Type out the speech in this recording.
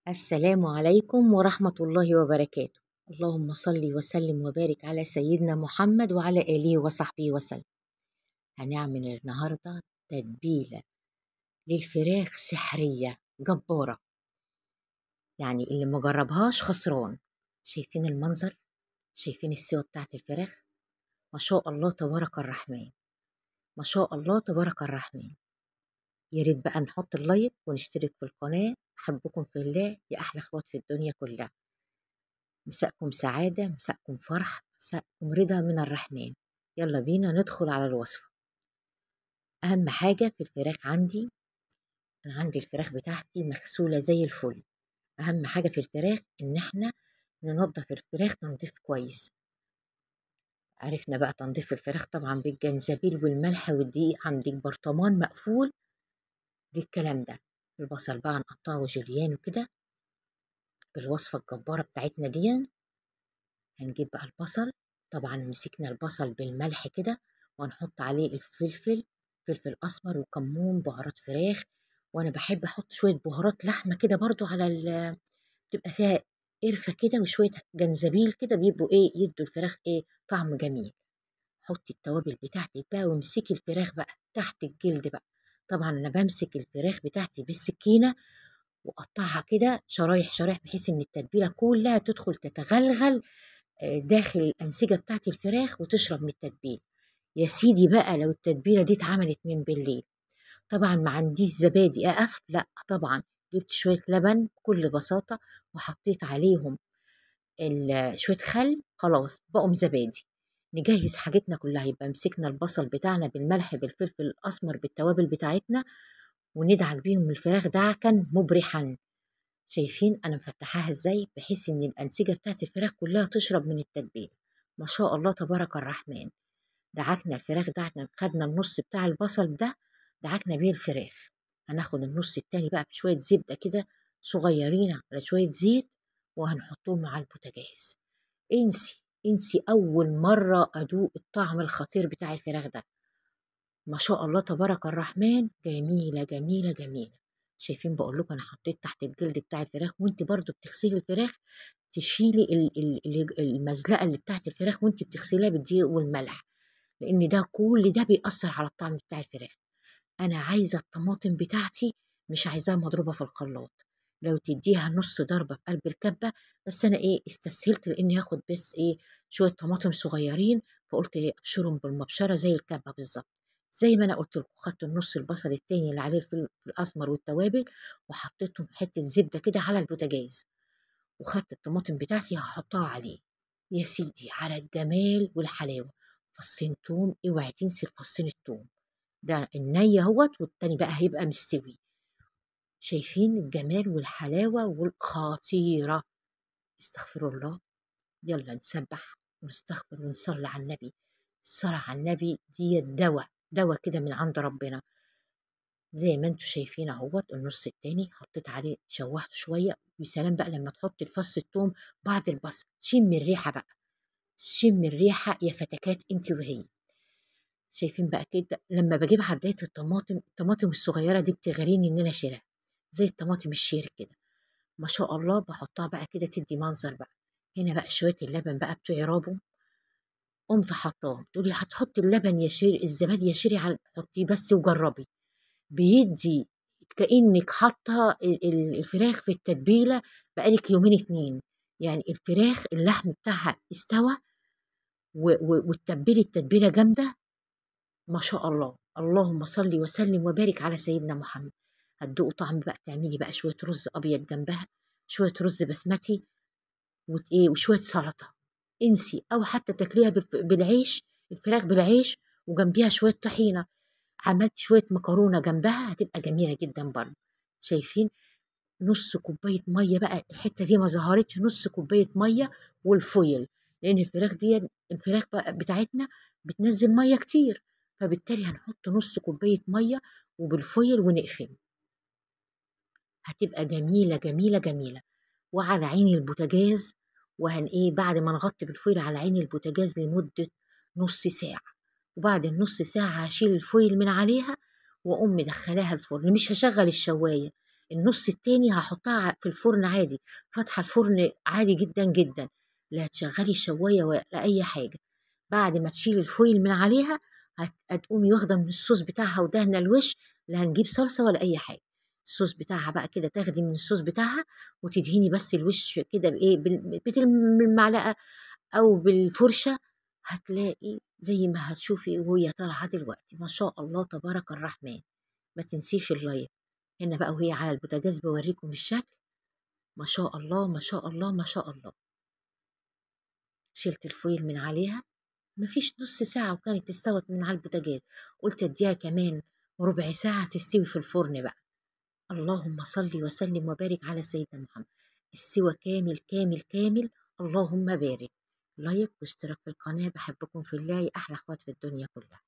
السلام عليكم ورحمة الله وبركاته. اللهم صل وسلم وبارك على سيدنا محمد وعلى آله وصحبه وسلم. هنعمل النهاردة تتبيلة للفراخ سحرية جبارة، يعني اللي مجربهاش خسران. شايفين المنظر؟ شايفين السوا بتاعت الفراخ؟ ما شاء الله تبارك الرحمن، ما شاء الله تبارك الرحمن. يا ريت بقى نحط اللايك ونشترك في القناة. أحبكم في الله يا أحلى أخوات في الدنيا كلها. مساءكم سعادة، مساءكم فرح، مساءكم رضا من الرحمن. يلا بينا ندخل على الوصفة. أهم حاجة في الفراخ أنا عندي الفراخ بتاعتي مغسولة زي الفل. أهم حاجة في الفراخ إن احنا ننظف الفراخ تنظيف كويس. عرفنا بقى تنظيف الفراخ طبعا بالجنزبيل والملح والدقيق. عندك برطمان مقفول للكلام ده. البصل بقى نقطعه جوليان وكده بالوصفة الجبارة بتاعتنا دي. هنجيب بقى البصل، طبعا مسكنا البصل بالملح كده وهنحط عليه الفلفل، فلفل اسمر وكمون، بهارات فراخ. وانا بحب احط شويه بهارات لحمه كده برضو على بتبقى فيها قرفه كده وشويه جنزبيل كده، بيبقوا يدوا الفراخ طعم جميل. حطي التوابل بتاعتك بقى وامسكي الفراخ بقى تحت الجلد بقى. طبعا انا بمسك الفراخ بتاعتي بالسكينه واقطعها كده شرايح شرايح بحيث ان التتبيله كلها تدخل تتغلغل داخل الأنسجة بتاعت الفراخ وتشرب من التتبيل. يا سيدي بقى لو التتبيلة دي اتعملت من بالليل، طبعا ما عنديش زبادي أقف، لا طبعا جبت شوية لبن بكل بساطة وحطيت عليهم شوية خل، خلاص بقوا زبادي. نجهز حاجتنا كلها. يبقى مسكنا البصل بتاعنا بالملح بالفلفل الأسمر بالتوابل بتاعتنا وندعك بيهم الفراخ دعكا مبرحا. شايفين انا مفتحاها ازاي بحيث ان الانسجه بتاعت الفراخ كلها تشرب من التتبيله. ما شاء الله تبارك الرحمن. دعكنا الفراخ، دعكنا، خدنا النص بتاع البصل ده دعكنا بيه الفراخ. هناخد النص التاني بقى بشويه زبده كده صغيرين على شويه زيت وهنحطهم على البوتاجاز. انسي انسي اول مره ادوق الطعم الخطير بتاع الفراخ ده. ما شاء الله تبارك الرحمن، جميلة جميلة جميلة. شايفين بقول لكم انا حطيت تحت الجلد بتاع الفراخ، وانت برضو بتغسلي الفراخ تشيلي المزلقة اللي بتاعت الفراخ وانت بتغسليها بالدقيق والملح، لان ده كل ده بيأثر على الطعم بتاع الفراخ. انا عايزة الطماطم بتاعتي مش عايزاها مضروبة في الخلاط، لو تديها نص ضربة في قلب الكبة. بس انا استسهلت لاني هاخد بس شوية طماطم صغيرين، فقلت ابشرهم بالمبشرة زي الكبة بالظبط. زي ما انا قلت لكم خدت النص البصل التاني اللي عليه الفلفل الاسمر والتوابل وحطيتهم حته زبده كده على البوتاجاز، وخدت الطماطم بتاعتي هحطها عليه. يا سيدي على الجمال والحلاوه. فصين توم، اوعي تنسي فصين التوم ده الني اهوت، والتاني بقى هيبقى مستوي. شايفين الجمال والحلاوه والخطيره. استغفر الله. يلا نسبح ونستغفر ونصلي على النبي. الصلاة على النبي دي دواء، دواء كده من عند ربنا. زي ما انتوا شايفين اهوت النص التاني حطيت عليه شوحته شويه. وسلام بقى لما تحط الفص الثوم بعد البصل، شم الريحه بقى، شم الريحه يا فتكات انت وهي. شايفين بقى كده لما بجيب عردايه الطماطم الصغيره دي بتغريني ان انا اشيلها زي الطماطم الشير كده. ما شاء الله بحطها بقى كده تدي منظر بقى. هنا بقى شويه اللبن بقى بتوعي رابو، قمت حطاهم. تقولي هتحطي اللبن يا شير، الزبادي يا شيري، حطيه بس وجربي. بيدي كأنك حاطة الفراخ في التتبيلة بقالك يومين اتنين. يعني الفراخ اللحم بتاعها استوى واتبلي التتبيلة جامدة. ما شاء الله. اللهم صل وسلم وبارك على سيدنا محمد. هتدوقوا طعم بقى. تعملي بقى شوية رز أبيض جنبها، شوية رز بسمتي وشوية سلطة. انسي، أو حتى تاكليها بالعيش، الفراخ بالعيش وجنبيها شوية طحينة. عملت شوية مكرونة جنبها هتبقى جميلة جدا برضه. شايفين؟ نص كوباية مية بقى، الحتة دي ما ظهرتش، نص كوباية مية والفويل، لأن الفراخ بقى بتاعتنا بتنزل مية كتير، فبالتالي هنحط نص كوباية مية وبالفويل ونقفل. هتبقى جميلة جميلة جميلة. وعلى عين البوتاجاز. بعد ما نغطي بالفويل على عين البوتاجاز لمدة نص ساعة، وبعد النص ساعة هشيل الفويل من عليها وأقوم مدخلاها الفرن. مش هشغل الشواية، النص التاني هحطها في الفرن عادي، فاتحة الفرن عادي جدا جدا، لا تشغلي الشواية ولا أي حاجة. بعد ما تشيل الفويل من عليها هتقومي واخدة من الصوص بتاعها ودهنة الوش، لا هنجيب صلصة ولا أي حاجة. الصوص بتاعها بقى كده تاخدي من الصوص بتاعها وتدهني بس الوش كده بإيه بالمعلقة أو بالفرشة، هتلاقي زي ما هتشوفي وهي طالعة دلوقتي ما شاء الله تبارك الرحمن. ما تنسيش اللايك. هنا بقى وهي على البوتاجاز بوريكم الشكل، ما شاء الله ما شاء الله ما شاء الله. شلت الفويل من عليها، مفيش نص ساعة وكانت استوت من على البوتاجاز. قلت اديها كمان ربع ساعة تستوي في الفرن بقى. اللهم صل وسلم وبارك على سيدنا محمد. السوى كامل كامل كامل. اللهم بارك. لايك واشتراك في القناة. بحبكم في الله، يا أحلى أخوات في الدنيا كلها.